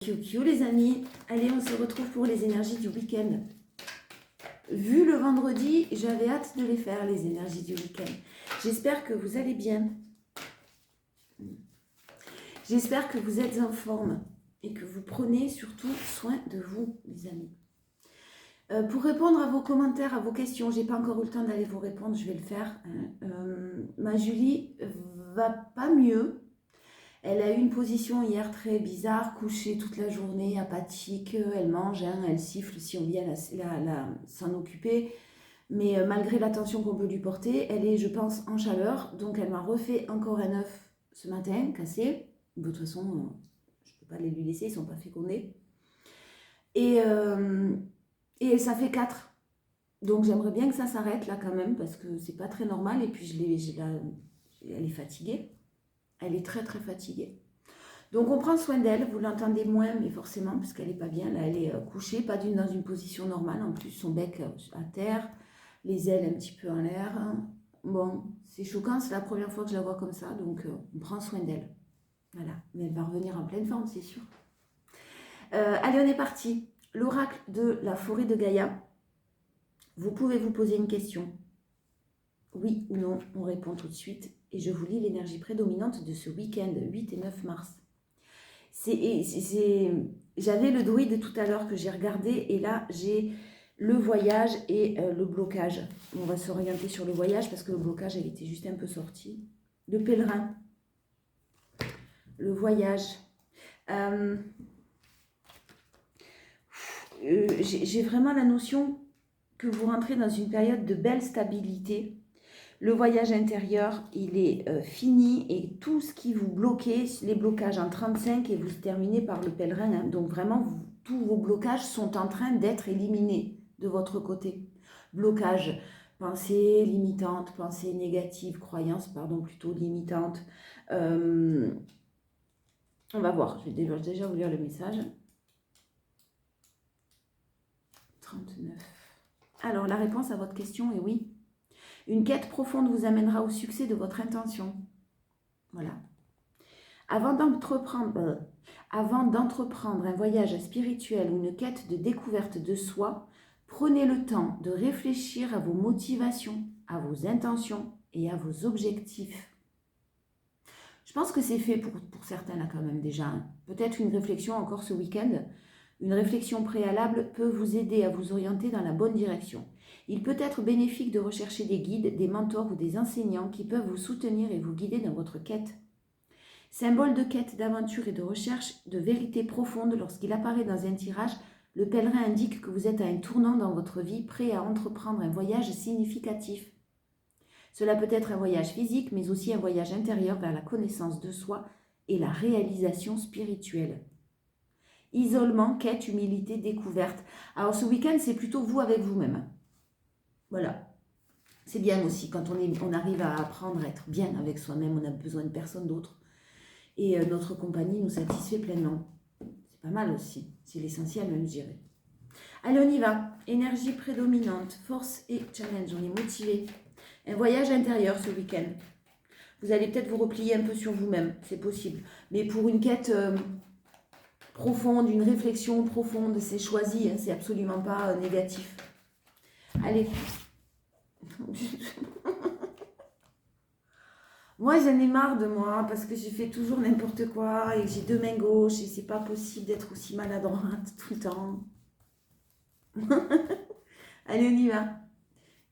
QQ les amis, allez on se retrouve pour les énergies du week-end. Vu le vendredi, j'avais hâte de les faire les énergies du week-end. J'espère que vous allez bien. J'espère que vous êtes en forme et que vous prenez surtout soin de vous les amis. Pour répondre à vos commentaires, à vos questions, j'ai pas encore eu le temps d'aller vous répondre, je vais le faire. Ma Julie va pas mieux. Elle a eu une position hier très bizarre, couchée toute la journée, apathique, elle mange, hein, elle siffle si on vient s'en occuper. Mais malgré l'attention qu'on peut lui porter, elle est, je pense, en chaleur. Donc elle m'a refait encore un œuf ce matin, cassé. De toute façon, je ne peux pas les lui laisser, ils ne sont pas fécondés. Et ça fait 4. Donc j'aimerais bien que ça s'arrête là quand même, parce que c'est pas très normal. Et puis elle est fatiguée. Elle est très très fatiguée. Donc on prend soin d'elle, vous l'entendez moins, mais forcément, parce qu'elle n'est pas bien. Là, elle est couchée, pas dans une position normale. En plus, son bec à terre, les ailes un petit peu en l'air. Bon, c'est choquant, c'est la première fois que je la vois comme ça, donc on prend soin d'elle. Voilà, mais elle va revenir en pleine forme, c'est sûr. Allez, on est parti. L'oracle de la forêt de Gaïa. Vous pouvez vous poser une question. Oui ou non, on répond tout de suite. Et je vous lis l'énergie prédominante de ce week-end, 8 et 9 mars. J'avais le druide tout à l'heure que j'ai regardé, et là, j'ai le voyage et le blocage. On va s'orienter sur le voyage parce que le blocage, elle était juste un peu sortie. Le pèlerin. Le voyage. J'ai vraiment la notion que vous rentrez dans une période de belle stabilité. Le voyage intérieur, il est fini, et tout ce qui vous bloquait, les blocages en 35, et vous terminez par le pèlerin. Hein. Donc vraiment, tous vos blocages sont en train d'être éliminés de votre côté. Blocage, pensée limitante, pensée négative, croyance, pardon, plutôt limitante. On va voir, je vais déjà vous lire le message. 39. Alors, la réponse à votre question est oui. Une quête profonde vous amènera au succès de votre intention. Voilà. Avant d'entreprendre un voyage spirituel ou une quête de découverte de soi, prenez le temps de réfléchir à vos motivations, à vos intentions et à vos objectifs. Je pense que c'est fait pour certains là quand même déjà. Peut-être une réflexion encore ce week-end. Une réflexion préalable peut vous aider à vous orienter dans la bonne direction. Il peut être bénéfique de rechercher des guides, des mentors ou des enseignants qui peuvent vous soutenir et vous guider dans votre quête. Symbole de quête, d'aventure et de recherche de vérité profonde, lorsqu'il apparaît dans un tirage, le pèlerin indique que vous êtes à un tournant dans votre vie, prêt à entreprendre un voyage significatif. Cela peut être un voyage physique, mais aussi un voyage intérieur vers la connaissance de soi et la réalisation spirituelle. Isolement, quête, humilité, découverte. Alors ce week-end, c'est plutôt vous avec vous-même. Voilà. C'est bien aussi quand on arrive à apprendre à être bien avec soi-même, on n'a besoin de personne d'autre. Et notre compagnie nous satisfait pleinement. C'est pas mal aussi. C'est l'essentiel même, je dirais. Allez, on y va. Énergie prédominante, force et challenge. On est motivé. Un voyage intérieur ce week-end. Vous allez peut-être vous replier un peu sur vous-même. C'est possible. Mais pour une quête profonde, une réflexion profonde, c'est choisi. Hein, c'est absolument pas négatif. Allez. Moi, j'en ai marre de moi parce que je fais toujours n'importe quoi et j'ai 2 mains gauches et c'est pas possible d'être aussi maladroite tout le temps. Allez, on y va.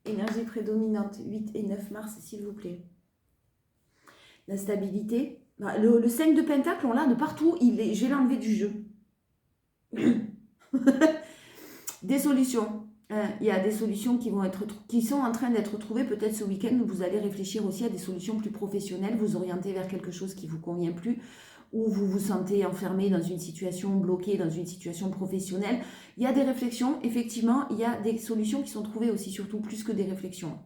Énergie prédominante, 8 et 9 mars, s'il vous plaît. La stabilité. Le 5 de pentacle, on l'a de partout. Je vais l'enlever du jeu. Des solutions. Il y a des solutions qui sont en train d'être trouvées peut-être ce week-end. Vous allez réfléchir aussi à des solutions plus professionnelles, vous orienter vers quelque chose qui ne vous convient plus, ou vous vous sentez enfermé dans une situation, bloqué dans une situation professionnelle. Il y a des réflexions, effectivement, il y a des solutions qui sont trouvées aussi, surtout plus que des réflexions.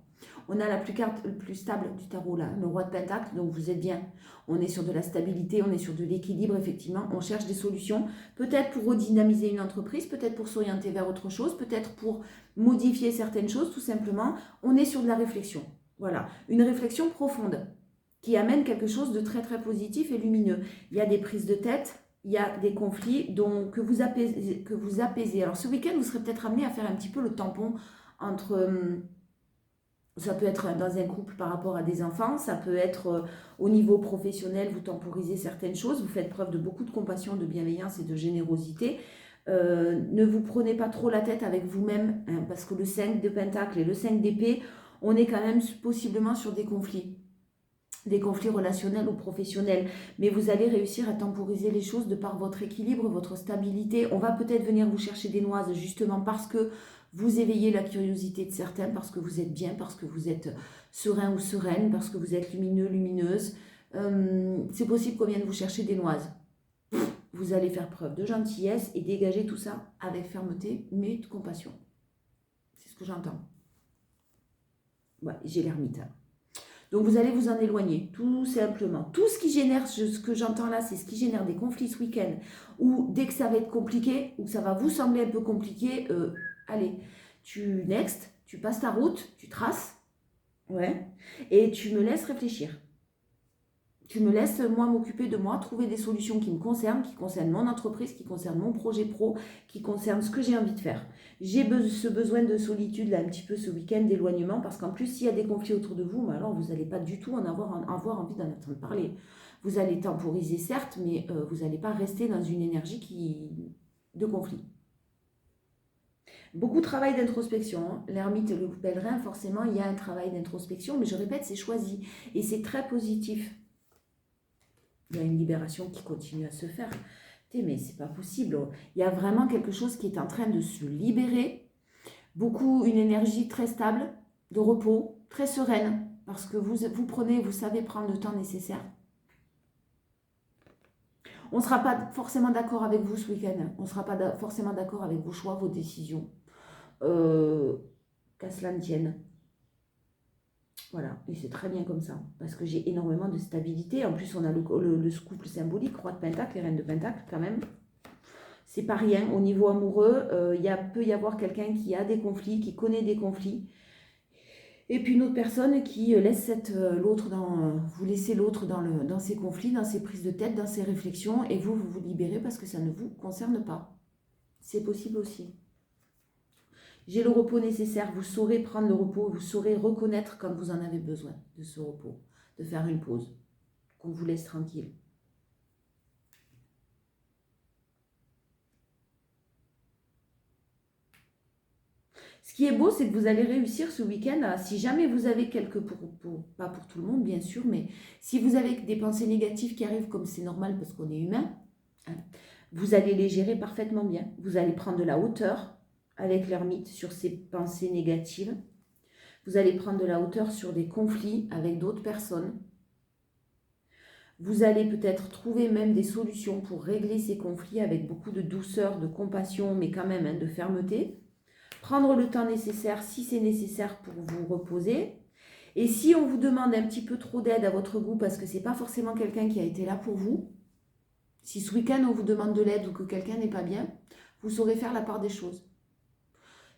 On a la carte le plus stable du tarot là, le roi de pentacle, donc vous êtes bien. On est sur de la stabilité, on est sur de l'équilibre, effectivement. On cherche des solutions, peut-être pour redynamiser une entreprise, peut-être pour s'orienter vers autre chose, peut-être pour modifier certaines choses, tout simplement. On est sur de la réflexion. Voilà, une réflexion profonde qui amène quelque chose de très très positif et lumineux. Il y a des prises de tête, il y a des conflits donc, que vous apaisez. Alors ce week-end, vous serez peut-être amené à faire un petit peu le tampon entre... ça peut être dans un couple par rapport à des enfants, ça peut être au niveau professionnel, vous temporisez certaines choses, vous faites preuve de beaucoup de compassion, de bienveillance et de générosité. Ne vous prenez pas trop la tête avec vous-même, hein, parce que le 5 de Pentacle et le 5 d'épée, on est quand même possiblement sur des conflits relationnels ou professionnels, mais vous allez réussir à temporiser les choses de par votre équilibre, votre stabilité. On va peut-être venir vous chercher des noises justement parce que vous éveillez la curiosité de certains, parce que vous êtes bien, parce que vous êtes serein ou sereine, parce que vous êtes lumineux, lumineuse. C'est possible qu'on vienne vous chercher des noises. Vous allez faire preuve de gentillesse et dégager tout ça avec fermeté, mais de compassion. C'est ce que j'entends. Ouais, j'ai l'ermite. Donc vous allez vous en éloigner, tout simplement. Tout ce qui génère, ce que j'entends là, c'est ce qui génère des conflits ce week-end, ou dès que ça va être compliqué, ou que ça va vous sembler un peu compliqué, allez, tu passes ta route, tu traces, ouais, et tu me laisses réfléchir. Tu me laisses, moi, m'occuper de moi, trouver des solutions qui me concernent, qui concernent mon entreprise, qui concernent mon projet pro, qui concernent ce que j'ai envie de faire. J'ai ce besoin de solitude, là, un petit peu ce week-end, d'éloignement, parce qu'en plus, s'il y a des conflits autour de vous, alors vous n'allez pas du tout avoir envie d'en entendre parler. Vous allez temporiser, certes, mais vous n'allez pas rester dans une énergie de conflit. Beaucoup de travail d'introspection. Hein. L'ermite et le pèlerin, forcément, il y a un travail d'introspection, mais je répète, c'est choisi. Et c'est très positif. Il y a une libération qui continue à se faire. Mais c'est pas possible. Il y a vraiment quelque chose qui est en train de se libérer. Une énergie très stable, de repos, très sereine, parce que vous savez prendre le temps nécessaire. On ne sera pas forcément d'accord avec vous ce week-end. On ne sera pas forcément d'accord avec vos choix, vos décisions. Qu'à cela ne tienne. Voilà, et c'est très bien comme ça, parce que j'ai énormément de stabilité. En plus, on a le couple symbolique, roi de Pentacle et reine de Pentacle, quand même. C'est pas rien. Au niveau amoureux, peut y avoir quelqu'un qui a des conflits, qui connaît des conflits. Et puis une autre personne qui laisse vous laissez l'autre dans ses conflits, dans ses prises de tête, dans ses réflexions, et vous vous libérez parce que ça ne vous concerne pas. C'est possible aussi. J'ai le repos nécessaire, vous saurez prendre le repos, vous saurez reconnaître quand vous en avez besoin de ce repos, de faire une pause, qu'on vous laisse tranquille. Ce qui est beau, c'est que vous allez réussir ce week-end, si jamais vous avez pas pour tout le monde bien sûr, mais si vous avez des pensées négatives qui arrivent comme c'est normal parce qu'on est humain, hein, vous allez les gérer parfaitement bien. Vous allez prendre de la hauteur avec l'ermite sur ces pensées négatives. Vous allez prendre de la hauteur sur des conflits avec d'autres personnes. Vous allez peut-être trouver même des solutions pour régler ces conflits avec beaucoup de douceur, de compassion, mais quand même de fermeté. Prendre le temps nécessaire si c'est nécessaire pour vous reposer. Et si on vous demande un petit peu trop d'aide à votre goût parce que ce n'est pas forcément quelqu'un qui a été là pour vous, si ce week-end on vous demande de l'aide ou que quelqu'un n'est pas bien, vous saurez faire la part des choses.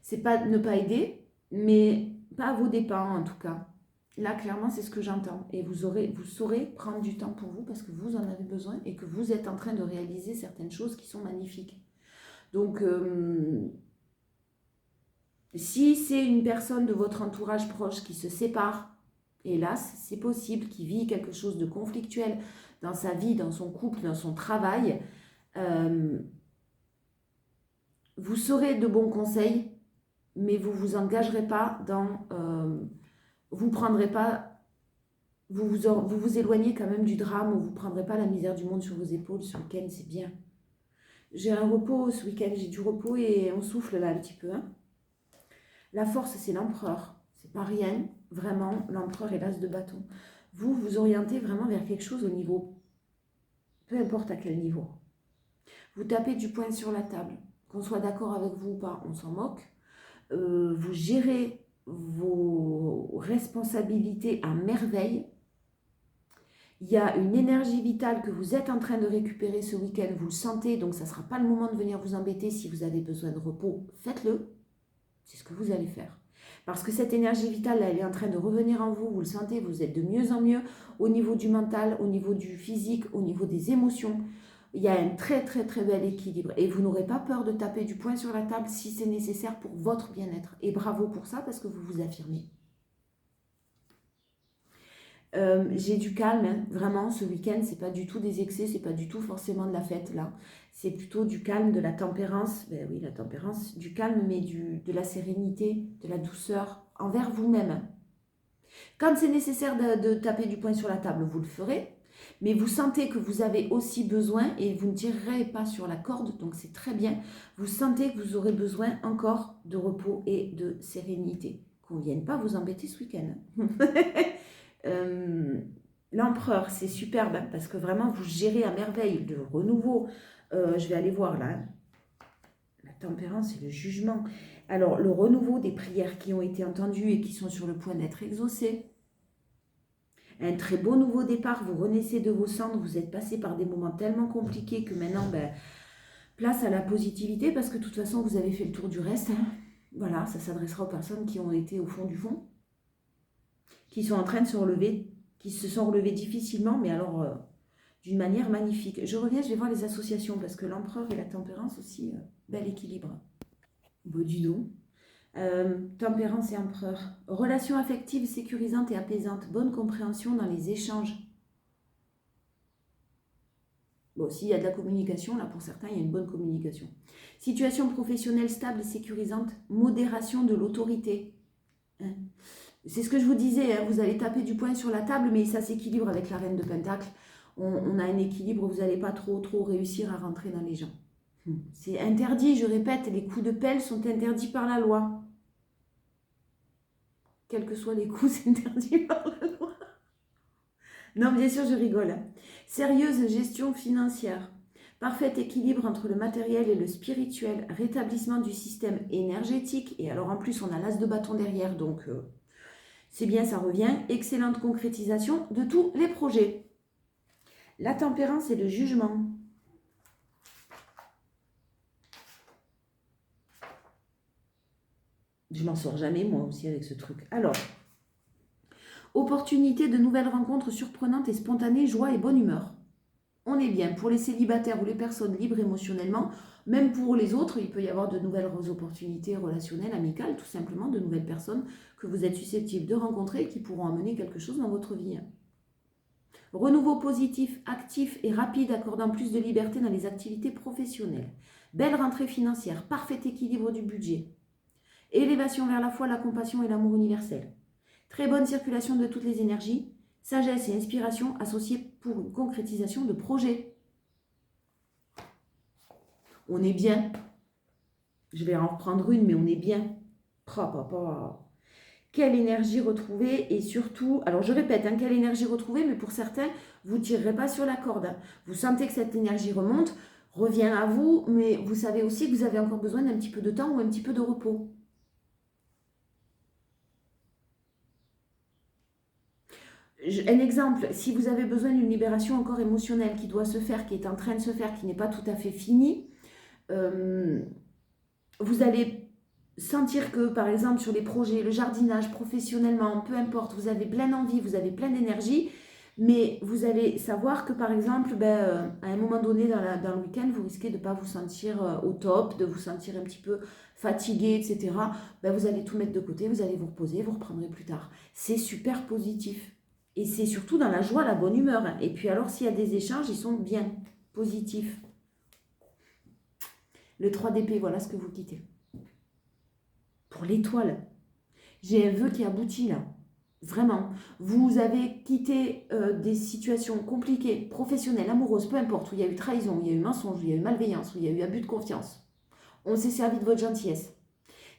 C'est pas ne pas aider, mais pas à vos dépens en tout cas. Là, clairement, c'est ce que j'entends. Et vous saurez prendre du temps pour vous parce que vous en avez besoin et que vous êtes en train de réaliser certaines choses qui sont magnifiques. Donc, si c'est une personne de votre entourage proche qui se sépare, hélas, c'est possible, qui vit quelque chose de conflictuel dans sa vie, dans son couple, dans son travail, vous saurez de bons conseils, mais vous ne vous engagerez pas vous prendrez pas, vous vous éloignez quand même du drame, ou vous ne prendrez pas la misère du monde sur vos épaules ce week-end, c'est bien. J'ai un repos ce week-end, j'ai du repos et on souffle là un petit peu. Hein. La force, c'est l'empereur. C'est pas rien, vraiment, l'empereur et l'as de bâton. Vous vous orientez vraiment vers quelque chose au niveau, peu importe à quel niveau. Vous tapez du poing sur la table, qu'on soit d'accord avec vous ou pas, on s'en moque. Vous gérez vos responsabilités à merveille. Il y a une énergie vitale que vous êtes en train de récupérer ce week-end, vous le sentez, donc ça ne sera pas le moment de venir vous embêter. Si vous avez besoin de repos, faites-le. C'est ce que vous allez faire. Parce que cette énergie vitale, là, elle est en train de revenir en vous, vous le sentez, vous êtes de mieux en mieux au niveau du mental, au niveau du physique, au niveau des émotions. Il y a un très très très bel équilibre et vous n'aurez pas peur de taper du poing sur la table si c'est nécessaire pour votre bien-être. Et bravo pour ça parce que vous vous affirmez. J'ai du calme, hein. Vraiment, ce week-end, c'est pas du tout des excès, c'est pas du tout forcément de la fête, là. C'est plutôt du calme, de la tempérance, ben oui, la tempérance, du calme, mais de la sérénité, de la douceur envers vous-même. Quand c'est nécessaire de taper du poing sur la table, vous le ferez, mais vous sentez que vous avez aussi besoin, et vous ne tirerez pas sur la corde, donc c'est très bien, vous sentez que vous aurez besoin encore de repos et de sérénité. Qu'on ne vienne pas vous embêter ce week-end. L'empereur, c'est superbe hein, parce que vraiment vous gérez à merveille le renouveau. Je vais aller voir là. Hein. La tempérance et le jugement. Alors, le renouveau des prières qui ont été entendues et qui sont sur le point d'être exaucées. Un très beau nouveau départ. Vous renaissez de vos cendres. Vous êtes passé par des moments tellement compliqués que maintenant, place à la positivité parce que de toute façon, vous avez fait le tour du reste. Hein. Voilà, ça s'adressera aux personnes qui ont été au fond du fond, qui sont en train de se relever, qui se sont relevés difficilement, mais alors d'une manière magnifique. Je reviens, je vais voir les associations, parce que l'empereur et la tempérance aussi, bel équilibre. Beau du don. Tempérance et empereur. Relation affective sécurisante et apaisante. Bonne compréhension dans les échanges. Bon, s'il y a de la communication, là pour certains, il y a une bonne communication. Situation professionnelle stable et sécurisante. Modération de l'autorité. Hein. C'est ce que je vous disais, hein, vous allez taper du poing sur la table, mais ça s'équilibre avec la reine de Pentacle. On a un équilibre, vous n'allez pas trop réussir à rentrer dans les gens. C'est interdit, je répète, les coups de pelle sont interdits par la loi. Quels que soient les coups, c'est interdit par la loi. Non, bien sûr, je rigole. Sérieuse gestion financière. Parfait équilibre entre le matériel et le spirituel. Rétablissement du système énergétique. Et alors, en plus, on a l'as de bâton derrière, donc c'est bien, ça revient. Excellente concrétisation de tous les projets. La tempérance et le jugement. Je m'en sors jamais, moi aussi, avec ce truc. Alors, opportunité de nouvelles rencontres surprenantes et spontanées, joie et bonne humeur. On est bien. Pour les célibataires ou les personnes libres émotionnellement, même pour les autres, il peut y avoir de nouvelles opportunités relationnelles, amicales, tout simplement, de nouvelles personnes que vous êtes susceptibles de rencontrer et qui pourront amener quelque chose dans votre vie. Renouveau positif, actif et rapide, accordant plus de liberté dans les activités professionnelles. Belle rentrée financière, parfait équilibre du budget. Élévation vers la foi, la compassion et l'amour universel. Très bonne circulation de toutes les énergies. Sagesse et inspiration associées pour une concrétisation de projets. On est bien. Je vais en reprendre une, mais on est bien. Quelle énergie retrouver et surtout, alors je répète, hein, quelle énergie retrouver, mais pour certains, vous ne tirerez pas sur la corde. Hein. Vous sentez que cette énergie remonte, revient à vous, mais vous savez aussi que vous avez encore besoin d'un petit peu de temps ou un petit peu de repos. Un exemple, si vous avez besoin d'une libération encore émotionnelle qui doit se faire, qui est en train de se faire, qui n'est pas tout à fait finie, vous allez sentir que, par exemple, sur les projets, le jardinage, professionnellement, peu importe, vous avez plein d'envie, vous avez plein d'énergie, mais vous allez savoir que, par exemple, à un moment donné dans le week-end, vous risquez de ne pas vous sentir au top, de vous sentir un petit peu fatigué, etc. Vous allez tout mettre de côté, vous allez vous reposer, vous reprendrez plus tard. C'est super positif. Et c'est surtout dans la joie, la bonne humeur. Et puis alors, s'il y a des échanges, ils sont bien positifs. Le 3 d'épée, voilà ce que vous quittez. Pour l'étoile, j'ai un vœu qui aboutit là. Vraiment. Vous avez quitté des situations compliquées, professionnelles, amoureuses, peu importe, où il y a eu trahison, où il y a eu mensonge, où il y a eu malveillance, où il y a eu abus de confiance. On s'est servi de votre gentillesse.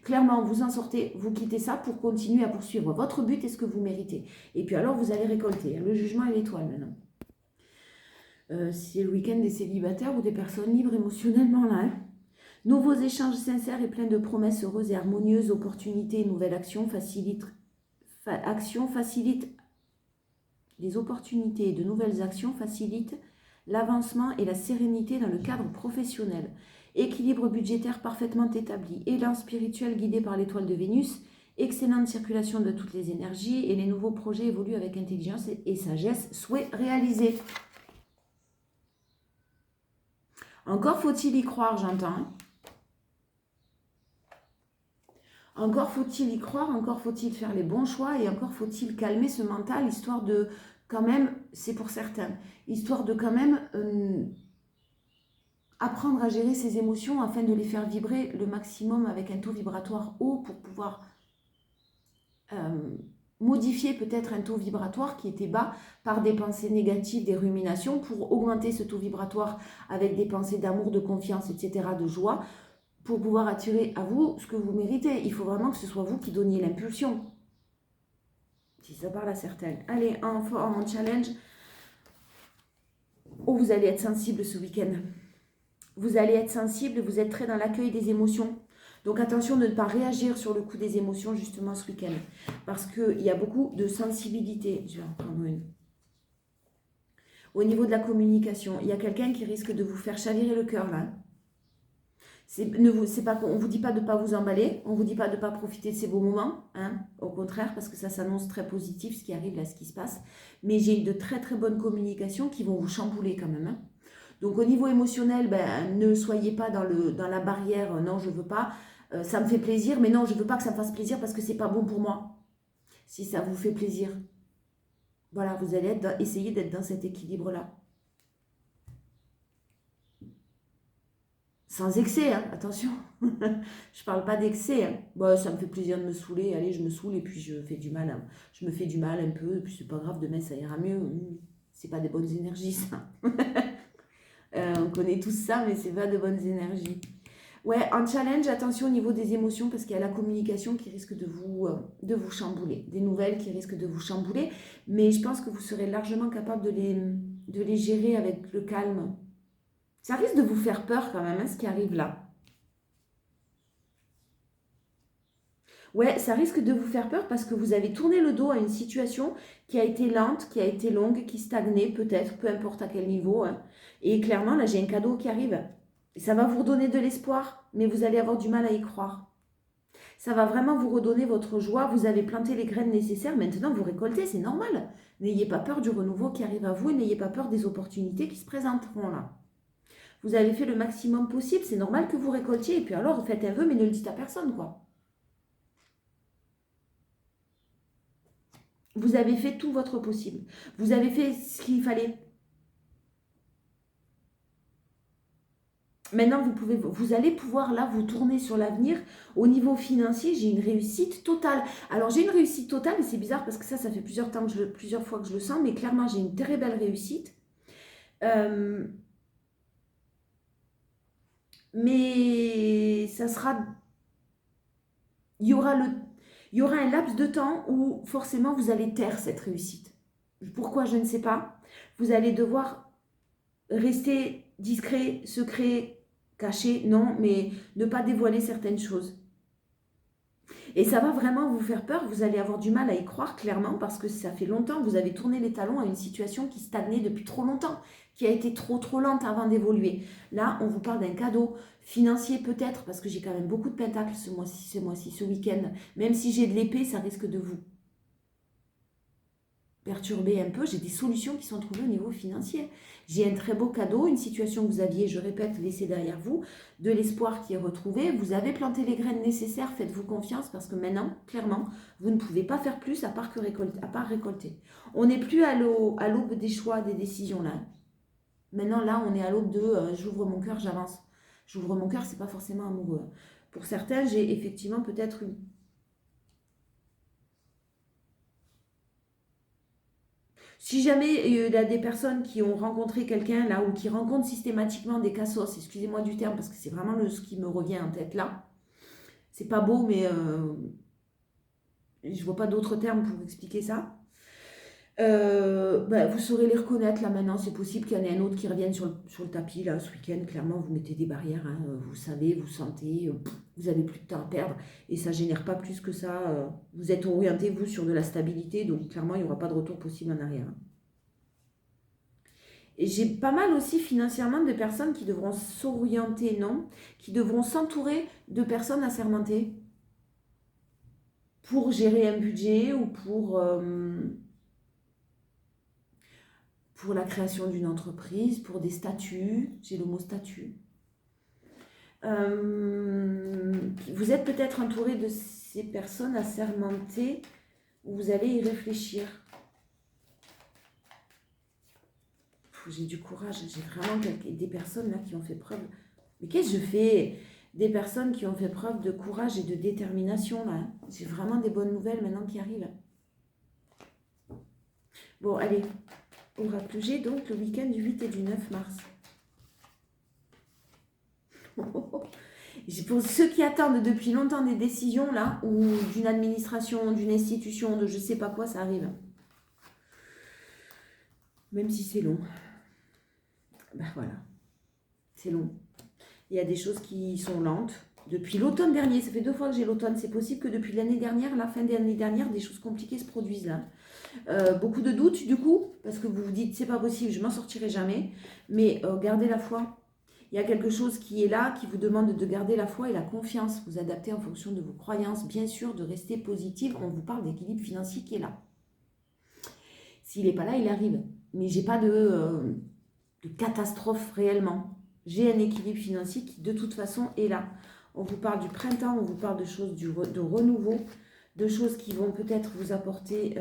Clairement, vous en sortez, vous quittez ça pour continuer à poursuivre votre but et ce que vous méritez. Et puis alors, vous allez récolter le jugement et l'étoile maintenant. C'est le week-end des célibataires ou des personnes libres émotionnellement là. Hein. Nouveaux échanges sincères et pleins de promesses heureuses et harmonieuses, opportunités et nouvelles actions facilitent les opportunités et de nouvelles actions facilitent l'avancement et la sérénité dans le cadre professionnel. Équilibre budgétaire parfaitement établi, élan spirituel guidé par l'étoile de Vénus, excellente circulation de toutes les énergies et les nouveaux projets évoluent avec intelligence et sagesse, souhait réalisé. Encore faut-il y croire, j'entends. Hein. Encore faut-il y croire, encore faut-il faire les bons choix et encore faut-il calmer ce mental, histoire de quand même, c'est pour certains, histoire de quand même apprendre à gérer ses émotions afin de les faire vibrer le maximum avec un taux vibratoire haut pour pouvoir modifier peut-être un taux vibratoire qui était bas par des pensées négatives, des ruminations, pour augmenter ce taux vibratoire avec des pensées d'amour, de confiance, etc., de joie, pour pouvoir attirer à vous ce que vous méritez. Il faut vraiment que ce soit vous qui donniez l'impulsion. Si ça parle à certaines. Allez, en challenge, où vous allez être sensible ce week-end. Vous allez être sensible, vous êtes très dans l'accueil des émotions. Donc attention de ne pas réagir sur le coup des émotions justement ce week-end. Parce qu'il y a beaucoup de sensibilité. Je vais en prendre une. Au niveau de la communication, il y a quelqu'un qui risque de vous faire chavirer le cœur là. On ne vous dit pas de ne pas vous emballer, on ne vous dit pas de ne pas profiter de ces beaux moments, hein, au contraire, parce que ça s'annonce très positif ce qui arrive là, ce qui se passe. Mais j'ai de très très bonnes communications qui vont vous chambouler quand même. Hein. Donc au niveau émotionnel, ne soyez pas dans la barrière, non je veux pas, ça me fait plaisir, mais non je veux pas que ça me fasse plaisir parce que c'est pas bon pour moi. Si ça vous fait plaisir, voilà, vous allez essayer d'être dans cet équilibre-là. Sans excès, hein, attention. Je parle pas d'excès. Hein. Bon, ça me fait plaisir de me saouler. Allez, je me saoule et puis je fais du mal. Hein. Je me fais du mal un peu, et puis c'est pas grave, demain ça ira mieux. C'est pas des bonnes énergies, ça. On connaît tous ça, mais c'est pas de bonnes énergies. Ouais, en challenge, attention au niveau des émotions, parce qu'il y a la communication qui risque de vous chambouler. Des nouvelles qui risquent de vous chambouler. Mais je pense que vous serez largement capable de les gérer avec le calme. Ça risque de vous faire peur quand même, hein, ce qui arrive là. Ouais, ça risque de vous faire peur parce que vous avez tourné le dos à une situation qui a été lente, qui a été longue, qui stagnait peut-être, peu importe à quel niveau. Hein. Et clairement, là, j'ai un cadeau qui arrive. Ça va vous redonner de l'espoir, mais vous allez avoir du mal à y croire. Ça va vraiment vous redonner votre joie. Vous avez planté les graines nécessaires. Maintenant, vous récoltez, c'est normal. N'ayez pas peur du renouveau qui arrive à vous et n'ayez pas peur des opportunités qui se présenteront là. Vous avez fait le maximum possible, c'est normal que vous récoltiez. Et puis alors, faites un vœu, mais ne le dites à personne, quoi. Vous avez fait tout votre possible. Vous avez fait ce qu'il fallait. Maintenant, vous allez pouvoir là vous tourner sur l'avenir. Au niveau financier, j'ai une réussite totale. Alors j'ai une réussite totale et c'est bizarre parce que ça fait plusieurs fois que je le sens, mais clairement j'ai une très belle réussite. Mais ça sera, il y aura un laps de temps où forcément vous allez taire cette réussite. Pourquoi, je ne sais pas. Vous allez devoir rester discret, secret, caché, non, mais ne pas dévoiler certaines choses. Et ça va vraiment vous faire peur, vous allez avoir du mal à y croire clairement parce que ça fait longtemps, vous avez tourné les talons à une situation qui stagnait depuis trop longtemps, qui a été trop lente avant d'évoluer. Là, on vous parle d'un cadeau financier peut-être, parce que j'ai quand même beaucoup de pentacles ce mois-ci, ce week-end. Même si j'ai de l'épée, ça risque de vous perturber un peu, j'ai des solutions qui sont trouvées au niveau financier. J'ai un très beau cadeau, une situation que vous aviez, je répète, laissée derrière vous, de l'espoir qui est retrouvé. Vous avez planté les graines nécessaires, faites-vous confiance parce que maintenant, clairement, vous ne pouvez pas faire plus à part récolter. On n'est plus à l'aube des choix, des décisions là. Maintenant, là, on est à l'aube de j'ouvre mon cœur, j'avance. J'ouvre mon cœur, c'est pas forcément amoureux. Pour certains, j'ai effectivement peut-être une... Si jamais il y a des personnes qui ont rencontré quelqu'un là ou qui rencontrent systématiquement des cassos, excusez-moi du terme parce que c'est vraiment ce qui me revient en tête là. C'est pas beau, mais je vois pas d'autres termes pour expliquer ça. Vous saurez les reconnaître là maintenant. C'est possible qu'il y en ait un autre qui revienne sur le tapis là ce week-end. Clairement, vous mettez des barrières. Hein, vous savez, vous sentez, vous avez plus de temps à perdre et ça génère pas plus que ça. Vous êtes orienté vous sur de la stabilité, donc clairement il n'y aura pas de retour possible en arrière. Et j'ai pas mal aussi financièrement de personnes qui devront s'orienter, non, qui devront s'entourer de personnes assermentées pour gérer un budget ou pour la création d'une entreprise, pour des statuts, j'ai le mot statut. Vous êtes peut-être entouré de ces personnes assermentées où vous allez y réfléchir. J'ai du courage, j'ai vraiment des personnes là qui ont fait preuve. Mais qu'est-ce que je fais? Des personnes qui ont fait preuve de courage et de détermination là. J'ai vraiment des bonnes nouvelles maintenant qui arrivent. Bon, allez, oracle G, donc le week-end du 8 et du 9 mars. Pour ceux qui attendent depuis longtemps des décisions là, ou d'une administration, d'une institution, de je sais pas quoi, ça arrive. Même si c'est long. Ben voilà, c'est long. Il y a des choses qui sont lentes. Depuis l'automne dernier, ça fait 2 fois que j'ai l'automne, c'est possible que depuis l'année dernière, la fin de l'année dernière, des choses compliquées se produisent là. Beaucoup de doutes du coup, parce que vous vous dites c'est pas possible, je m'en sortirai jamais, mais gardez la foi. Il y a quelque chose qui est là, qui vous demande de garder la foi et la confiance, vous adapter en fonction de vos croyances, bien sûr, de rester positif. On vous parle d'équilibre financier qui est là. S'il n'est pas là, il arrive. Mais j'ai pas de catastrophe réellement. J'ai un équilibre financier qui de toute façon est là. On vous parle du printemps, on vous parle de choses de renouveau, de choses qui vont peut-être vous apporter,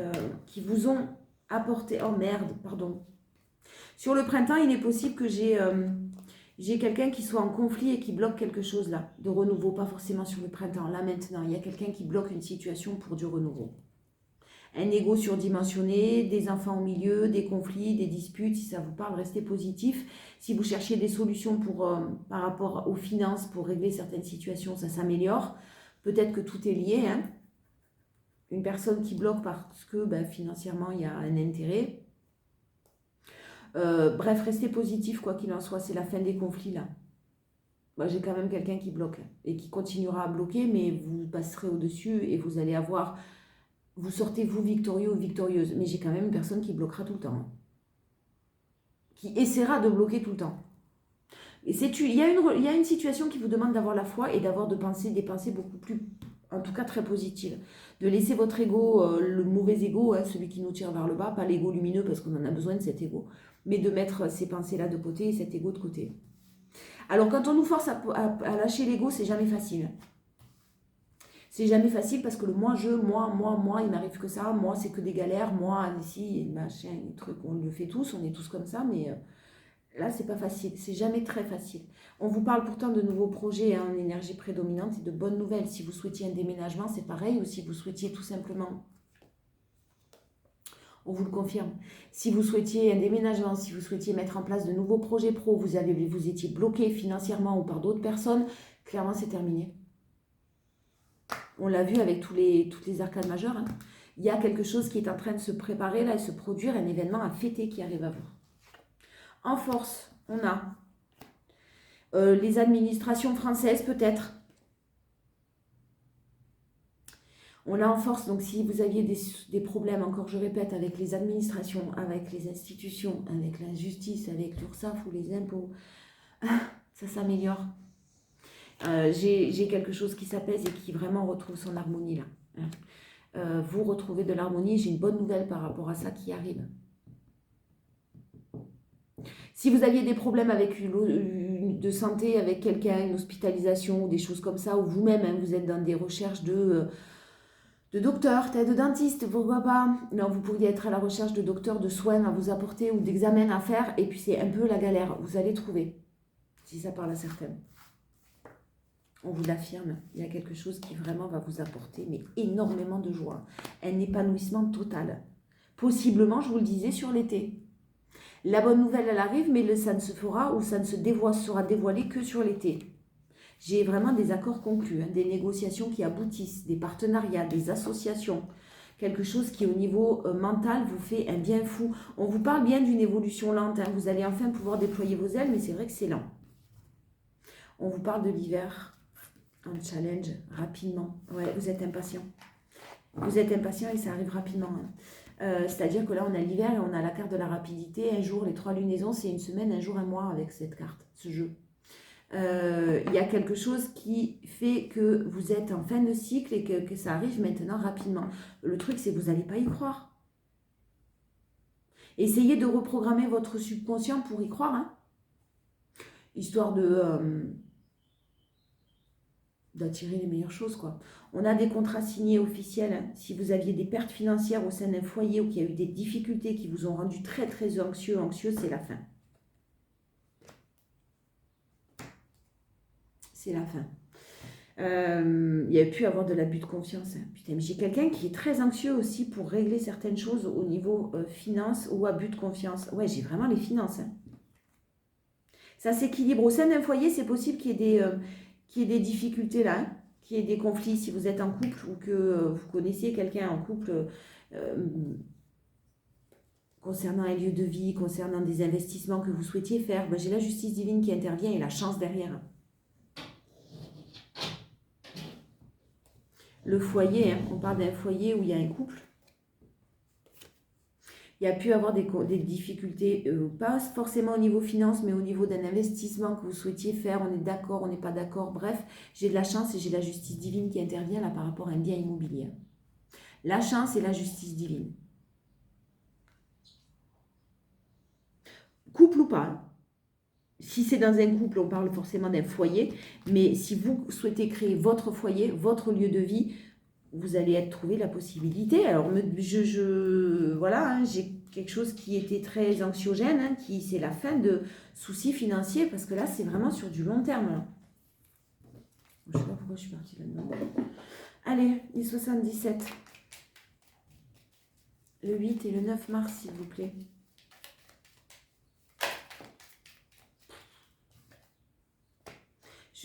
qui vous ont apporté, oh merde, pardon. Sur le printemps, il est possible que j'ai quelqu'un qui soit en conflit et qui bloque quelque chose là, de renouveau, pas forcément sur le printemps, là maintenant, il y a quelqu'un qui bloque une situation pour du renouveau. Un ego surdimensionné, des enfants au milieu, des conflits, des disputes, si ça vous parle, restez positif. Si vous cherchez des solutions par rapport aux finances pour régler certaines situations, ça s'améliore. Peut-être que tout est lié. Hein. Une personne qui bloque parce que financièrement, il y a un intérêt. Bref, restez positif, quoi qu'il en soit. C'est la fin des conflits, là. J'ai quand même quelqu'un qui bloque et qui continuera à bloquer, mais vous passerez au-dessus et vous allez avoir... Vous sortez, vous, victorieux ou victorieuse. Mais j'ai quand même une personne qui bloquera tout le temps. Hein. Qui essaiera de bloquer tout le temps. Et il y a une situation qui vous demande d'avoir la foi et d'avoir des pensées beaucoup plus, en tout cas très positives. De laisser votre ego, le mauvais ego, hein, celui qui nous tire vers le bas, pas l'ego lumineux parce qu'on en a besoin de cet ego, mais de mettre ces pensées-là de côté et cet ego de côté. Alors quand on nous force à lâcher l'ego, c'est jamais facile. C'est jamais facile parce que le moi, il m'arrive que ça, moi, c'est que des galères, moi, ici, machin, des trucs, on le fait tous, on est tous comme ça, mais là, c'est pas facile, c'est jamais très facile. On vous parle pourtant de nouveaux projets en énergie prédominante et de bonnes nouvelles. Si vous souhaitiez un déménagement, c'est pareil, ou si vous souhaitiez tout simplement, on vous le confirme, si vous souhaitiez un déménagement, si vous souhaitiez mettre en place de nouveaux projets pro, vous étiez bloqué financièrement ou par d'autres personnes, clairement, c'est terminé. On l'a vu avec toutes les arcades majeures. Hein. Il y a quelque chose qui est en train de se préparer là et se produire, un événement à fêter qui arrive à vous. En force, on a les administrations françaises peut-être. On a en force, donc si vous aviez des problèmes, encore je répète, avec les administrations, avec les institutions, avec la justice, avec l'URSSAF ou les impôts, ça s'améliore. J'ai quelque chose qui s'apaise et qui vraiment retrouve son harmonie là. Vous retrouvez de l'harmonie, j'ai une bonne nouvelle par rapport à ça qui arrive. Si vous aviez des problèmes de santé avec quelqu'un, une hospitalisation ou des choses comme ça, ou vous-même, hein, vous êtes dans des recherches de docteurs, peut-être de dentistes, pourquoi pas. Non, vous pourriez être à la recherche de docteurs, de soins à vous apporter ou d'examens à faire, et puis c'est un peu la galère. Vous allez trouver, si ça parle à certaines. On vous l'affirme, il y a quelque chose qui vraiment va vous apporter mais énormément de joie. Un épanouissement total. Possiblement, je vous le disais, sur l'été. La bonne nouvelle, elle arrive, mais ça ne se fera ou ça ne sera dévoilé que sur l'été. J'ai vraiment des accords conclus, hein, des négociations qui aboutissent, des partenariats, des associations. Quelque chose qui, au niveau mental, vous fait un bien fou. On vous parle bien d'une évolution lente. Hein. Vous allez enfin pouvoir déployer vos ailes, mais c'est vrai que c'est lent. On vous parle de l'hiver. Un challenge rapidement. Ouais, vous êtes impatient. Vous êtes impatient et ça arrive rapidement. Hein. C'est-à-dire que là, on a l'hiver et on a la carte de la rapidité. Un jour, les 3 lunaisons, c'est une semaine, un jour, un mois avec cette carte, ce jeu. Il y a quelque chose qui fait que vous êtes en fin de cycle et que ça arrive maintenant rapidement. Le truc, c'est que vous n'allez pas y croire. Essayez de reprogrammer votre subconscient pour y croire, hein, histoire d'attirer les meilleures choses, quoi. On a des contrats signés officiels, hein. Si vous aviez des pertes financières au sein d'un foyer ou qu'il y a eu des difficultés qui vous ont rendu très très anxieux, c'est la fin. C'est la fin. Il y a pu avoir de l'abus de confiance, hein. Putain, mais j'ai quelqu'un qui est très anxieux aussi pour régler certaines choses au niveau finance ou abus de confiance. Ouais, j'ai vraiment les finances, hein. Ça s'équilibre au sein d'un foyer, c'est possible qu'il y ait des difficultés là, hein, qu'il y ait des conflits si vous êtes en couple ou que vous connaissiez quelqu'un en couple concernant un lieu de vie, concernant des investissements que vous souhaitiez faire. Ben, j'ai la justice divine qui intervient et la chance derrière. Le foyer, hein, on parle d'un foyer où il y a un couple. Il y a pu avoir des difficultés, pas forcément au niveau finance, mais au niveau d'un investissement que vous souhaitiez faire. On est d'accord, on n'est pas d'accord. Bref, j'ai de la chance et j'ai la justice divine qui intervient là par rapport à un bien immobilier. La chance et la justice divine. Couple ou pas, hein. Si c'est dans un couple, on parle forcément d'un foyer. Mais si vous souhaitez créer votre foyer, votre lieu de vie, vous allez trouver la possibilité. Alors, voilà, hein, j'ai quelque chose qui était très anxiogène, hein, c'est la fin de soucis financiers, parce que là, c'est vraiment sur du long terme. Là. Je ne sais pas pourquoi je suis partie là-dedans. Allez, les 77. Le 8 et le 9 mars, s'il vous plaît.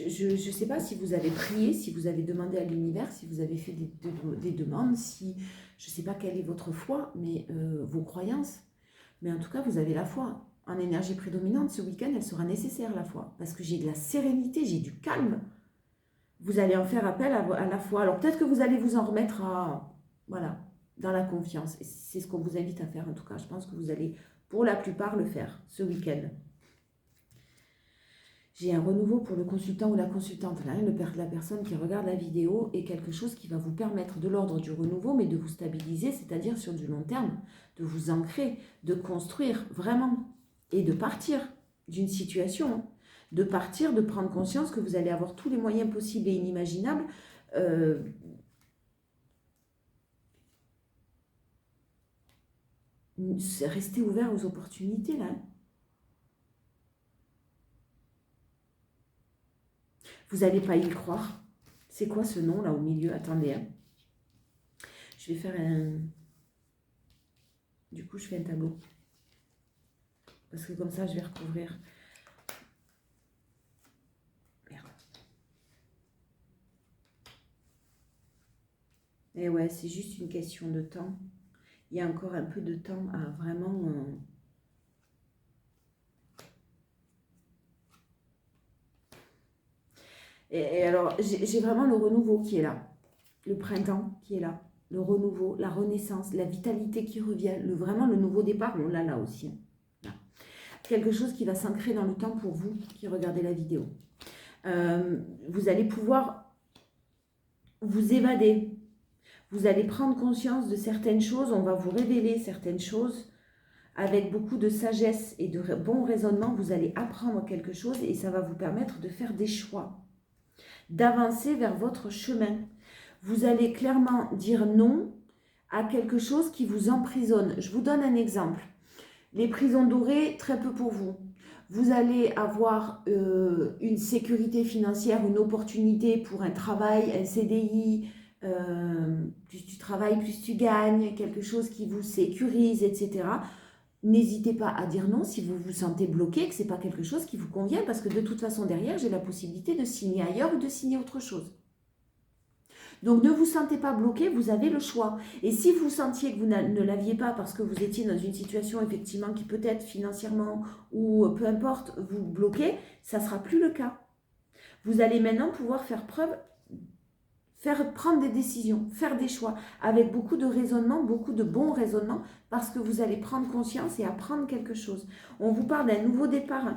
Je ne sais pas si vous avez prié, si vous avez demandé à l'univers, si vous avez fait des demandes, si je ne sais pas quelle est votre foi, mais vos croyances. Mais en tout cas, vous avez la foi. En énergie prédominante, ce week-end, elle sera nécessaire, la foi. Parce que j'ai de la sérénité, j'ai du calme. Vous allez en faire appel à la foi. Alors peut-être que vous allez vous en remettre voilà, dans la confiance. Et c'est ce qu'on vous invite à faire. En tout cas, je pense que vous allez, pour la plupart, le faire ce week-end. J'ai un renouveau pour le consultant ou la consultante. Là, la personne qui regarde la vidéo est quelque chose qui va vous permettre de l'ordre du renouveau, mais de vous stabiliser, c'est-à-dire sur du long terme, de vous ancrer, de construire vraiment et de partir d'une situation, de partir, de prendre conscience que vous allez avoir tous les moyens possibles et inimaginables restez ouvert aux opportunités, là. Vous n'allez pas y croire. C'est quoi ce nom là au milieu? Attendez. Hein. Je vais faire un... Du coup, je fais un tableau. Parce que comme ça, je vais recouvrir. Merde. Et ouais, c'est juste une question de temps. Il y a encore un peu de temps à vraiment... Et alors, j'ai vraiment le renouveau qui est là. Le printemps qui est là. Le renouveau, la renaissance, la vitalité qui revient. Vraiment le nouveau départ, on l'a là aussi. Là. Quelque chose qui va s'ancrer dans le temps pour vous qui regardez la vidéo. Vous allez pouvoir vous évader. Vous allez prendre conscience de certaines choses. On va vous révéler certaines choses. Avec beaucoup de sagesse et de bon raisonnement, vous allez apprendre quelque chose et ça va vous permettre de faire des choix. D'avancer vers votre chemin. Vous allez clairement dire non à quelque chose qui vous emprisonne. Je vous donne un exemple. Les prisons dorées, très peu pour vous. Vous allez avoir une sécurité financière, une opportunité pour un travail, un CDI, plus tu travailles, plus tu gagnes, quelque chose qui vous sécurise, etc. N'hésitez pas à dire non si vous vous sentez bloqué, que ce n'est pas quelque chose qui vous convient, parce que de toute façon, derrière, j'ai la possibilité de signer ailleurs ou de signer autre chose. Donc, ne vous sentez pas bloqué, vous avez le choix. Et si vous sentiez que vous ne l'aviez pas parce que vous étiez dans une situation, effectivement, qui peut-être financièrement ou peu importe, vous bloquez, ça ne sera plus le cas. Vous allez maintenant pouvoir faire preuve, prendre des décisions, faire des choix, avec beaucoup de raisonnement, beaucoup de bons raisonnements, parce que vous allez prendre conscience et apprendre quelque chose. On vous parle d'un nouveau départ.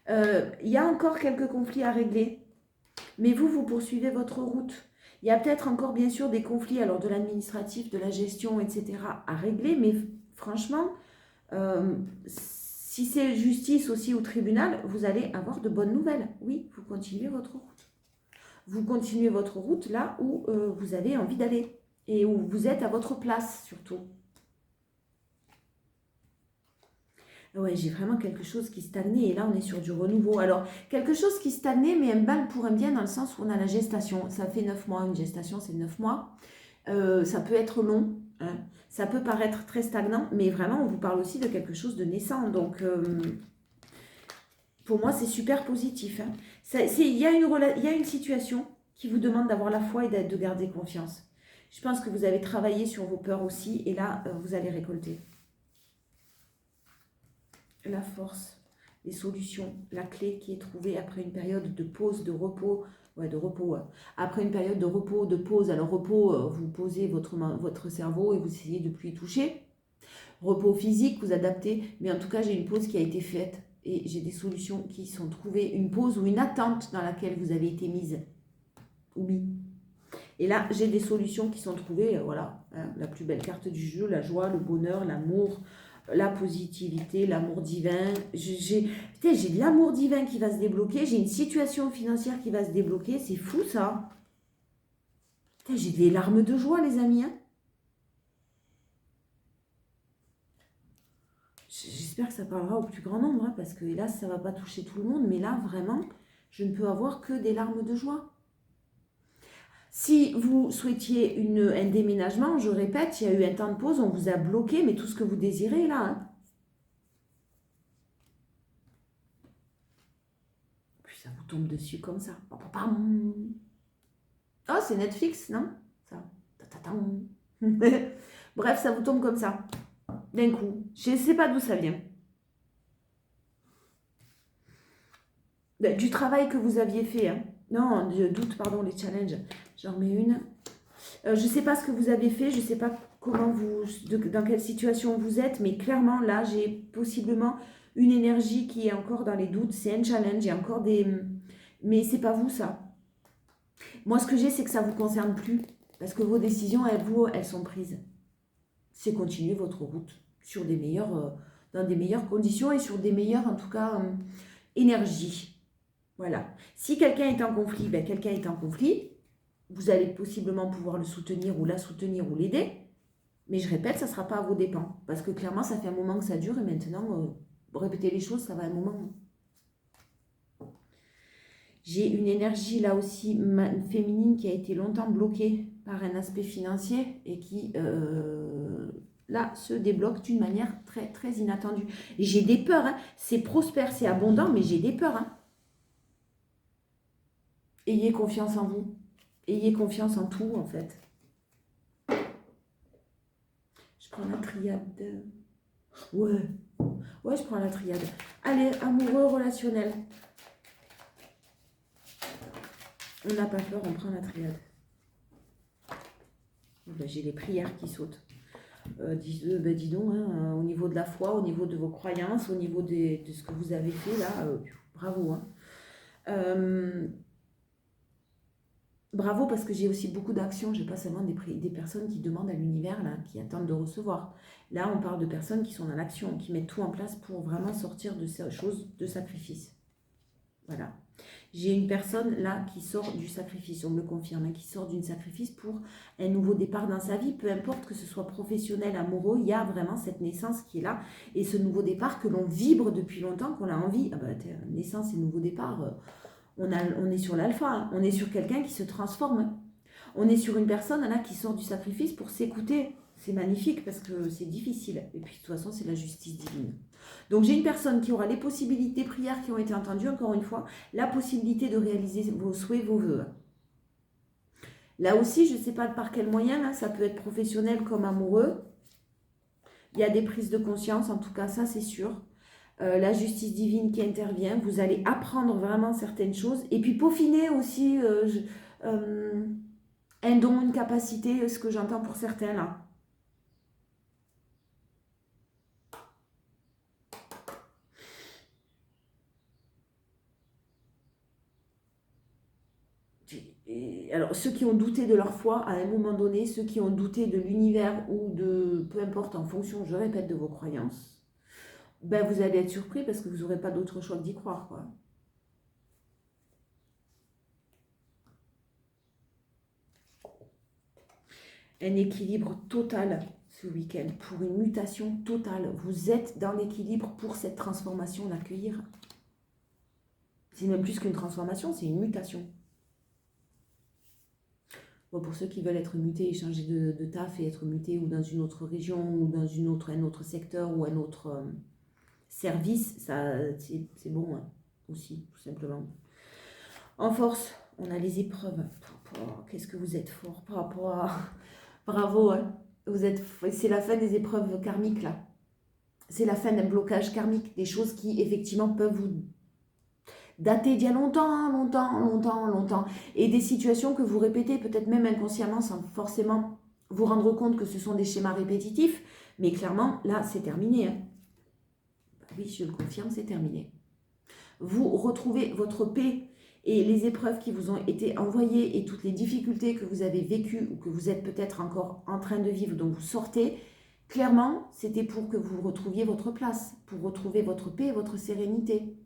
Il y a encore quelques conflits à régler, mais vous poursuivez votre route. Il y a peut-être encore, bien sûr, des conflits, alors de l'administratif, de la gestion, etc., à régler, mais franchement, Si c'est justice aussi au tribunal, vous allez avoir de bonnes nouvelles. Oui, vous continuez votre route. Vous continuez votre route là où vous avez envie d'aller et où vous êtes à votre place surtout. Ouais, j'ai vraiment quelque chose qui stagnait et là on est sur du renouveau. Alors, quelque chose qui stagnait mais un mal pour un bien dans le sens où on a la gestation. Ça fait 9 mois, une gestation c'est 9 mois. Ça peut être long, hein. Ça peut paraître très stagnant, mais vraiment on vous parle aussi de quelque chose de naissant. Donc, pour moi c'est super positif, hein. Il y a une situation qui vous demande d'avoir la foi et de garder confiance. Je pense que vous avez travaillé sur vos peurs aussi et là vous allez récolter. La force, les solutions, la clé qui est trouvée après une période de pause, de repos, après une période de repos, de pause. Alors repos, vous posez votre cerveau et vous essayez de ne plus y toucher. Repos physique, vous adaptez, mais en tout cas j'ai une pause qui a été faite et j'ai des solutions qui sont trouvées, une pause ou une attente dans laquelle vous avez été mise ou mis. Et là j'ai des solutions qui sont trouvées, voilà, hein, la plus belle carte du jeu, la joie, le bonheur, l'amour, la positivité, l'amour divin. J'ai de l'amour divin qui va se débloquer. J'ai une situation financière qui va se débloquer. C'est fou ça. J'ai des larmes de joie les amis, hein. J'espère que ça parlera au plus grand nombre, hein, parce que hélas ça ne va pas toucher tout le monde. Mais là vraiment, je ne peux avoir que des larmes de joie. Si vous souhaitiez un déménagement, je répète, il y a eu un temps de pause, on vous a bloqué, mais tout ce que vous désirez est là, hein. Puis ça vous tombe dessus comme ça. Oh, c'est Netflix, non? Ça. Bref, ça vous tombe comme ça. D'un coup. Je ne sais pas d'où ça vient. Du travail que vous aviez fait, hein. Non, je doute, pardon, les challenges. J'en remets une. Je ne sais pas ce que vous avez fait, je ne sais pas dans quelle situation vous êtes, mais clairement, là, j'ai possiblement une énergie qui est encore dans les doutes. C'est un challenge, il y a encore des... Mais c'est pas vous, ça. Moi, ce que j'ai, c'est que ça ne vous concerne plus. Parce que vos décisions, elles sont prises. C'est continuer votre route sur dans des meilleures conditions et sur des meilleures, en tout cas, énergies. Voilà. Si quelqu'un est en conflit, quelqu'un est en conflit. Vous allez possiblement pouvoir le soutenir ou la soutenir ou l'aider. Mais je répète, ça ne sera pas à vos dépens. Parce que clairement, ça fait un moment que ça dure et maintenant, répéter les choses, ça va un moment. J'ai une énergie là aussi féminine qui a été longtemps bloquée par un aspect financier et qui là se débloque d'une manière très très inattendue. Et j'ai des peurs, hein. C'est prospère, c'est abondant, mais j'ai des peurs, hein. Ayez confiance en vous. Ayez confiance en tout en fait. Je prends la triade. Ouais, je prends la triade. Allez, amoureux, relationnel. On n'a pas peur, on prend la triade. J'ai les prières qui sautent. Dis donc, hein, au niveau de la foi, au niveau de vos croyances, au niveau de ce que vous avez fait, là, bravo. Hein. Bravo parce que j'ai aussi beaucoup d'actions. Je n'ai pas seulement des personnes qui demandent à l'univers, là, qui attendent de recevoir. Là, on parle de personnes qui sont dans l'action, qui mettent tout en place pour vraiment sortir de ces choses de sacrifice. Voilà. J'ai une personne là qui sort du sacrifice, on me le confirme, hein, qui sort d'un sacrifice pour un nouveau départ dans sa vie, peu importe que ce soit professionnel, amoureux, il y a vraiment cette naissance qui est là, et ce nouveau départ que l'on vibre depuis longtemps, qu'on a envie, naissance et nouveau départ, on est sur l'alpha, hein, on est sur quelqu'un qui se transforme, hein. On est sur une personne là qui sort du sacrifice pour s'écouter. C'est magnifique parce que c'est difficile. Et puis de toute façon, c'est la justice divine. Donc j'ai une personne qui aura les possibilités, prières qui ont été entendues, encore une fois, la possibilité de réaliser vos souhaits, vos vœux. Là aussi, je ne sais pas par quel moyen, hein, ça peut être professionnel comme amoureux. Il y a des prises de conscience, en tout cas, ça c'est sûr. La justice divine qui intervient, vous allez apprendre vraiment certaines choses. Et puis peaufiner aussi un don, une capacité, ce que j'entends pour certains là. Alors, ceux qui ont douté de leur foi à un moment donné, ceux qui ont douté de l'univers ou de, peu importe, en fonction, je répète, de vos croyances, ben, vous allez être surpris parce que vous n'aurez pas d'autre choix que d'y croire, quoi. Un équilibre total ce week-end, pour une mutation totale. Vous êtes dans l'équilibre pour cette transformation, l'accueillir. C'est même plus qu'une transformation, c'est une mutation. Bon, pour ceux qui veulent être mutés et changer de taf et être mutés ou dans une autre région ou dans un autre secteur ou un autre service, ça c'est bon hein, aussi, tout simplement. En force, on a les épreuves. Qu'est-ce que vous êtes fort par rapport à... Bravo, hein. C'est la fin des épreuves karmiques là. C'est la fin d'un blocage karmique, des choses qui effectivement peuvent vous dater d'il y a longtemps, et des situations que vous répétez peut-être même inconsciemment sans forcément vous rendre compte que ce sont des schémas répétitifs, mais clairement là c'est terminé. Hein. Oui, je le confirme, c'est terminé. Vous retrouvez votre paix et les épreuves qui vous ont été envoyées et toutes les difficultés que vous avez vécues ou que vous êtes peut-être encore en train de vivre, dont vous sortez, clairement, c'était pour que vous retrouviez votre place, pour retrouver votre paix et votre sérénité.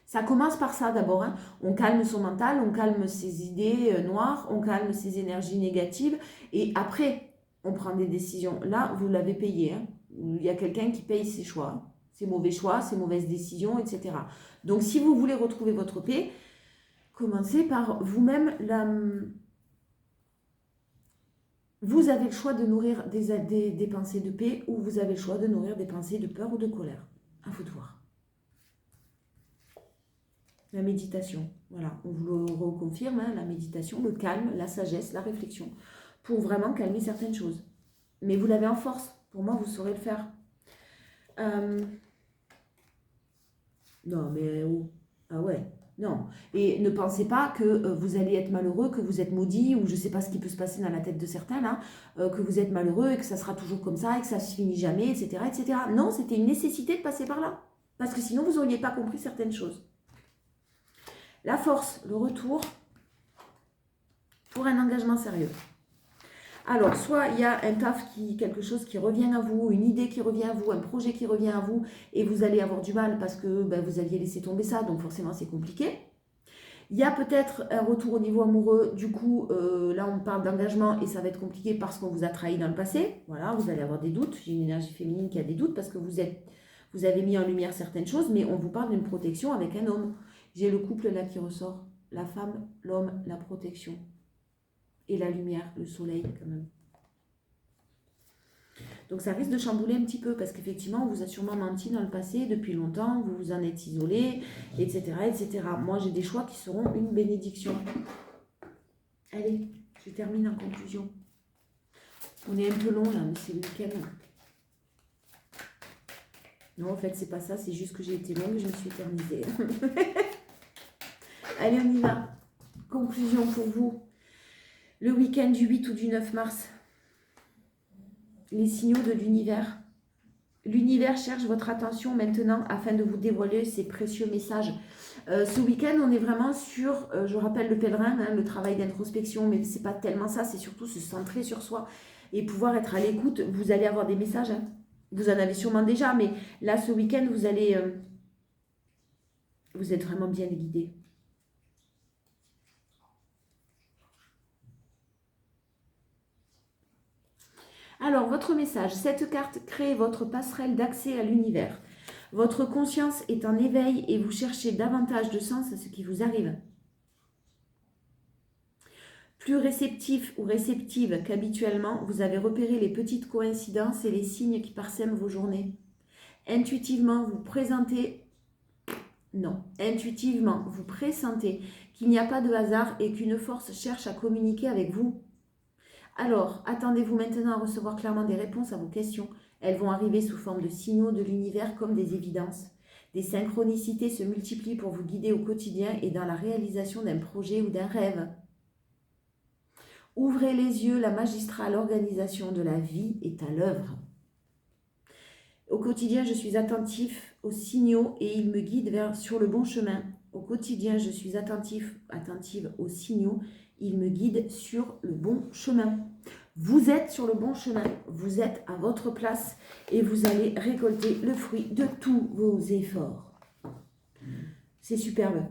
Ça commence par ça d'abord. Hein. On calme son mental, on calme ses idées noires, on calme ses énergies négatives et après, on prend des décisions. Là, vous l'avez payé. Hein. Il y a quelqu'un qui paye ses choix, ses mauvais choix, ses mauvaises décisions, etc. Donc, si vous voulez retrouver votre paix, commencez par vous-même. Vous avez le choix de nourrir des pensées de paix ou vous avez le choix de nourrir des pensées de peur ou de colère. À vous de voir. La méditation, voilà, on vous le reconfirme, hein, la méditation, le calme, la sagesse, la réflexion, pour vraiment calmer certaines choses. Mais vous l'avez en force, pour moi, vous saurez le faire. Non, mais oh, ah ouais, non. Et ne pensez pas que vous allez être malheureux, que vous êtes maudit, ou je ne sais pas ce qui peut se passer dans la tête de certains, là, que vous êtes malheureux et que ça sera toujours comme ça, et que ça ne se finit jamais, etc., etc. Non, c'était une nécessité de passer par là, parce que sinon, vous n'auriez pas compris certaines choses. La force, le retour pour un engagement sérieux. Alors, soit il y a un taf, quelque chose qui revient à vous, une idée qui revient à vous, un projet qui revient à vous, et vous allez avoir du mal parce que vous aviez laissé tomber ça, donc forcément c'est compliqué. Il y a peut-être un retour au niveau amoureux, du coup, là on parle d'engagement et ça va être compliqué parce qu'on vous a trahi dans le passé. Voilà, vous allez avoir des doutes. J'ai une énergie féminine qui a des doutes parce que vous avez mis en lumière certaines choses, mais on vous parle d'une protection avec un homme. J'ai le couple là qui ressort. La femme, l'homme, la protection. Et la lumière, le soleil quand même. Donc ça risque de chambouler un petit peu parce qu'effectivement, on vous a sûrement menti dans le passé depuis longtemps, vous vous en êtes isolé, etc., etc. Moi, j'ai des choix qui seront une bénédiction. Allez, je termine en conclusion. On est un peu long là, mais c'est le week-end. Non, en fait, c'est pas ça, c'est juste que j'ai été longue et je me suis éternisée. Allez, on y va. Conclusion pour vous. Le week-end du 8 ou du 9 mars. Les signaux de l'univers. L'univers cherche votre attention maintenant afin de vous dévoiler ces précieux messages. Ce week-end, on est vraiment sur, je rappelle le pèlerin, hein, le travail d'introspection, mais ce n'est pas tellement ça, c'est surtout se centrer sur soi et pouvoir être à l'écoute. Vous allez avoir des messages, hein. Vous en avez sûrement déjà, mais là, ce week-end, vous êtes vraiment bien guidés. Alors, votre message, cette carte crée votre passerelle d'accès à l'univers. Votre conscience est en éveil et vous cherchez davantage de sens à ce qui vous arrive. Plus réceptif ou réceptive qu'habituellement, vous avez repéré les petites coïncidences et les signes qui parsèment vos journées. Intuitivement, vous pressentez qu'il n'y a pas de hasard et qu'une force cherche à communiquer avec vous. Alors, attendez-vous maintenant à recevoir clairement des réponses à vos questions. Elles vont arriver sous forme de signaux de l'univers comme des évidences. Des synchronicités se multiplient pour vous guider au quotidien et dans la réalisation d'un projet ou d'un rêve. Ouvrez les yeux, la magistrale organisation de la vie est à l'œuvre. Au quotidien, je suis attentif aux signaux et ils me guident sur le bon chemin. Au quotidien, je suis attentive aux signaux, ils me guident sur le bon chemin. Vous êtes sur le bon chemin, vous êtes à votre place et vous allez récolter le fruit de tous vos efforts. C'est superbe.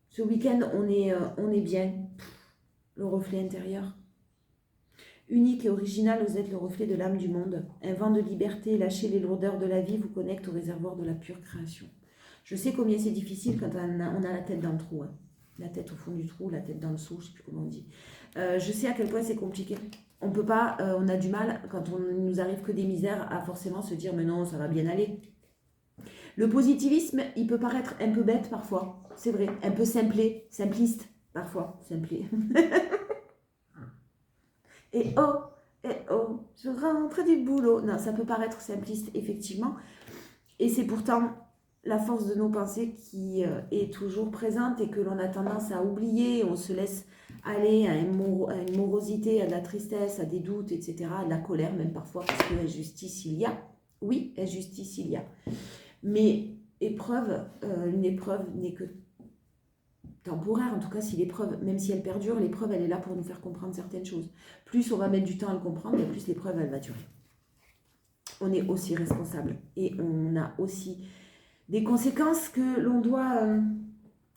Ce week-end, on est bien. Le reflet intérieur. Unique et original, vous êtes le reflet de l'âme du monde. Un vent de liberté, lâchez les lourdeurs de la vie, vous connecte au réservoir de la pure création. Je sais combien c'est difficile quand on a la tête dans le trou. Hein. La tête au fond du trou, la tête dans le seau, je ne sais plus comment on dit. Je sais à quel point c'est compliqué. On peut pas, on a du mal, quand on nous arrive que des misères, à forcément se dire, mais non, ça va bien aller. Le positivisme, il peut paraître un peu bête parfois, c'est vrai, un peu simpliste, parfois, simplé. Et oh, je rentre du boulot. Non, ça peut paraître simpliste, effectivement. Et c'est pourtant la force de nos pensées qui est toujours présente et que l'on a tendance à oublier. On se laisse aller à une morosité, à de la tristesse, à des doutes, etc., à de la colère même parfois, parce que injustice il y a. Oui, injustice il y a. Mais une épreuve n'est que temporaire, en tout cas si l'épreuve, même si elle perdure, l'épreuve elle est là pour nous faire comprendre certaines choses. Plus on va mettre du temps à le comprendre, et plus l'épreuve elle va durer. On est aussi responsable et on a aussi des conséquences que l'on doit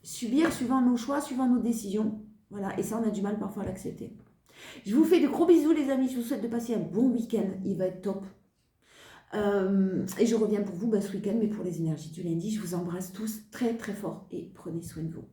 subir suivant nos choix, suivant nos décisions. Voilà, et ça on a du mal parfois à l'accepter. Je vous fais de gros bisous les amis, je vous souhaite de passer un bon week-end, il va être top. Et je reviens pour vous ce week-end, mais pour les énergies du lundi, je vous embrasse tous très très fort et prenez soin de vous.